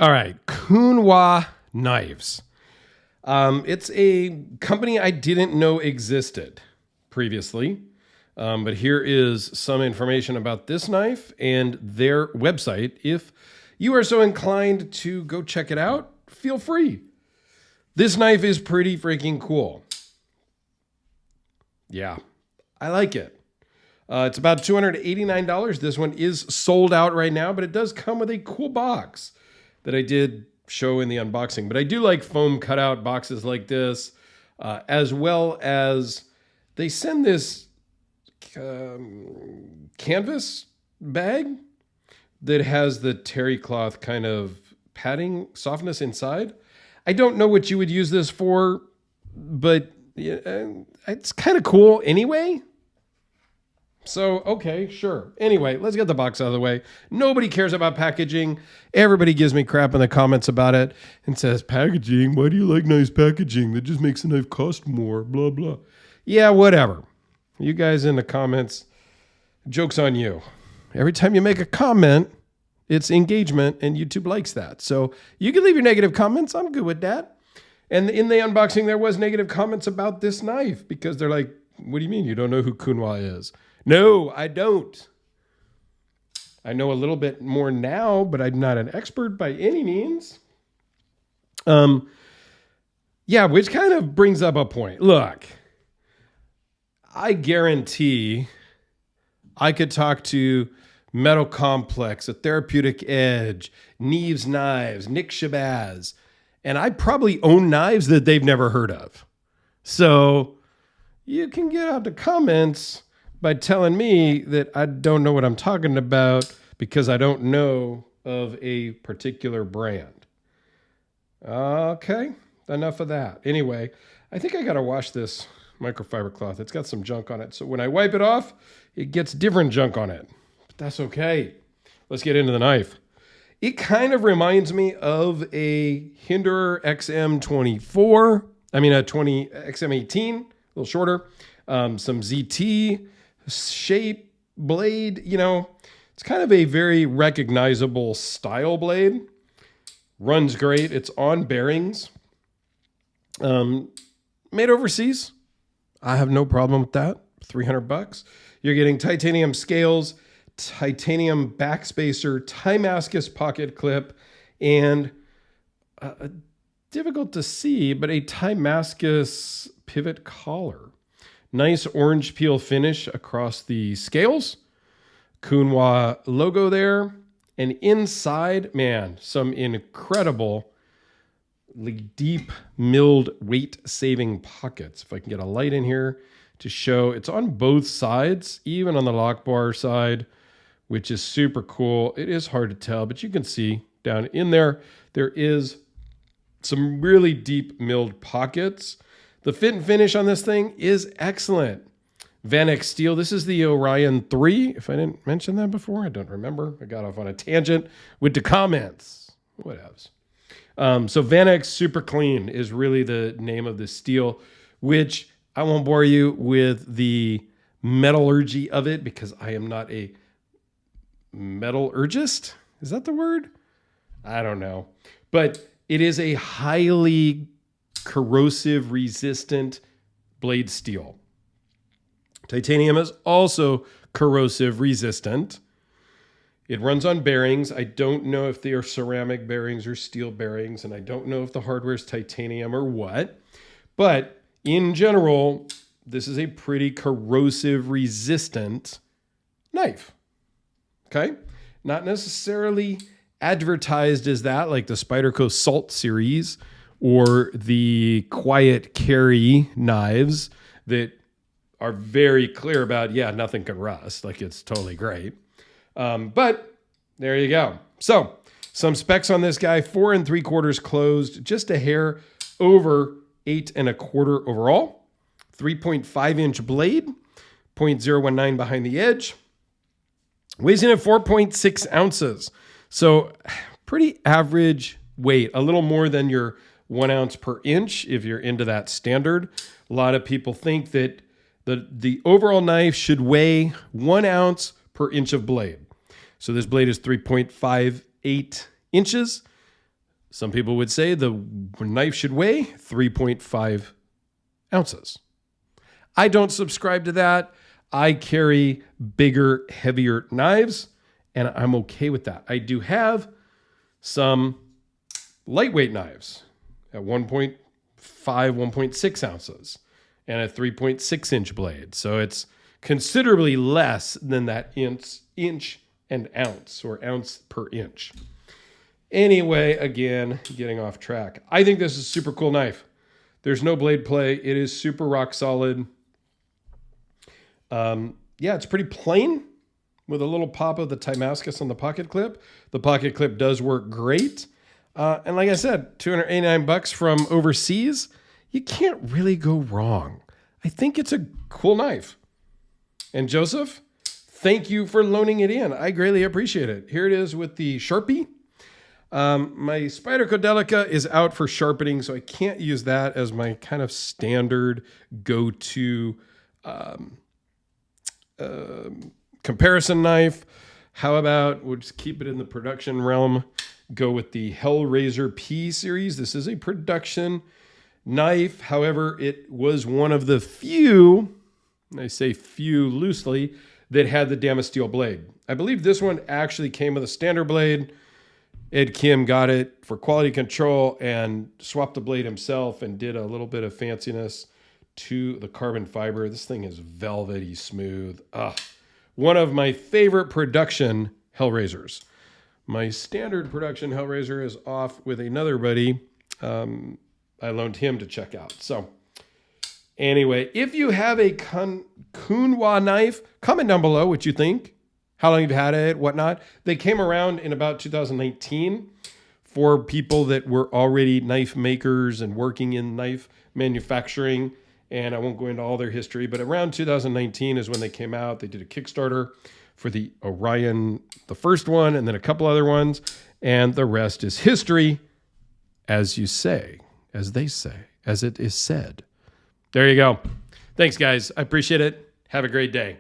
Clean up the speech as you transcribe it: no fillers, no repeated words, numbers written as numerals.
All right, Kunwu Knives. It's a company I didn't know existed previously, but here is some information about this knife and their website. If you are so inclined to go check it out, feel free. This knife is pretty freaking cool. Yeah, I like it. It's about $289. This one is sold out right now, but it does come with a cool box that I did show in the unboxing. But I do like foam cutout boxes like this, as well as they send this canvas bag that has the terry cloth kind of padding softness inside. I don't know what you would use this for, but it's kind of cool anyway. So, okay, sure. Anyway, let's get the box out of the way. Nobody cares about packaging. Everybody gives me crap in the comments about it and says, packaging? Why do you like nice packaging? That just makes the knife cost more, blah, blah. Yeah, whatever. You guys in the comments, joke's on you. Every time you make a comment, it's engagement, and YouTube likes that. So you can leave your negative comments. I'm good with that. And in the unboxing, there was negative comments about this knife because they're like, what do you mean you don't know who Kunwu is? No, I don't. I know a little bit more now, but I'm not an expert by any means. Yeah, which kind of brings up a point. Look, I guarantee I could talk to Metal Complex, A Therapeutic Edge, Neves Knives, Nick Shabazz, and I probably own knives that they've never heard of. So you can get out the comments by telling me that I don't know what I'm talking about because I don't know of a particular brand. Okay, enough of that. Anyway, I think I got to wash this microfiber cloth. It's got some junk on it. So when I wipe it off, it gets different junk on it. But that's okay. Let's get into the knife. It kind of reminds me of a Hinderer XM24. I mean, a XM18, a little shorter. Some ZT shape blade, it's kind of a very recognizable style blade. Runs great. It's on bearings. Made overseas. I have no problem with that. $300. You're getting titanium scales, titanium backspacer, Timascus pocket clip, and difficult to see, but a Timascus pivot collar. Nice orange peel finish across the scales. Kunwu logo there. And inside, man, some incredible deep milled weight-saving pockets. If I can get a light in here to show, it's on both sides, even on the lock bar side, which is super cool. It is hard to tell, but you can see down in there, there is some really deep milled pockets. The fit and finish on this thing is excellent. Vanex steel. This is the Orion 3. If I didn't mention that before, I don't remember. I got off on a tangent with the comments. Whatevs. So Vanex Super Clean is really the name of this steel, which I won't bore you with the metallurgy of it because I am not a metallurgist. Is that the word? I don't know. But it is a highly corrosive resistant blade steel. Titanium is also corrosive resistant. It runs on bearings. I don't know if they are ceramic bearings or steel bearings, and I don't know if the hardware is titanium or what. But in general, this is a pretty corrosive resistant knife. Okay? Not necessarily advertised as that, like the Spyderco Salt series or the Quiet Carry knives that are very clear about, yeah, nothing can rust. Like, it's totally great. But there you go. So some specs on this guy: 4 3/4 closed, just a hair over 8 1/4 overall, 3.5-inch blade, 0.019 behind the edge, weighs in at 4.6 ounces. So pretty average weight, a little more than your 1 ounce per inch if you're into that standard. A lot of people think that the overall knife should weigh 1 ounce per inch of blade. So this blade is 3.58 inches. Some people would say the knife should weigh 3.5 ounces. I don't subscribe to that. I carry bigger, heavier knives, and I'm okay with that. I do have some lightweight knives at 1.5, 1.6 ounces and a 3.6 inch blade. So it's considerably less than that inch and ounce, or ounce per inch. Anyway, again, getting off track. I think this is a super cool knife. There's no blade play. It is super rock solid. Yeah, it's pretty plain with a little pop of the Damascus on the pocket clip. The pocket clip does work great. And like I said, $289 from overseas. You can't really go wrong. I think it's a cool knife. And Joseph, thank you for loaning it in. I greatly appreciate it. Here it is with the Sharpie. My Spyder Codelica is out for sharpening, so I can't use that as my kind of standard go-to comparison knife. How about we'll just keep it in the production realm, go with the Hellraiser P series. This is a production knife. However, it was one of the few, I say few loosely, that had the Damasteel blade. I believe this one actually came with a standard blade. Ed Kim got it for quality control and swapped the blade himself and did a little bit of fanciness to the carbon fiber. This thing is velvety smooth. One of my favorite production Hellraisers. My standard production Hellraiser is off with another buddy. I loaned him to check out. So anyway, if you have a Kunwu knife, comment down below what you think. How long you've had it, whatnot. They came around in about 2019 for people that were already knife makers and working in knife manufacturing. And I won't go into all their history, but around 2019 is when they came out. They did a Kickstarter for the Orion, the first one, and then a couple other ones. And the rest is history, as you say, as they say, as it is said. There you go. Thanks, guys. I appreciate it. Have a great day.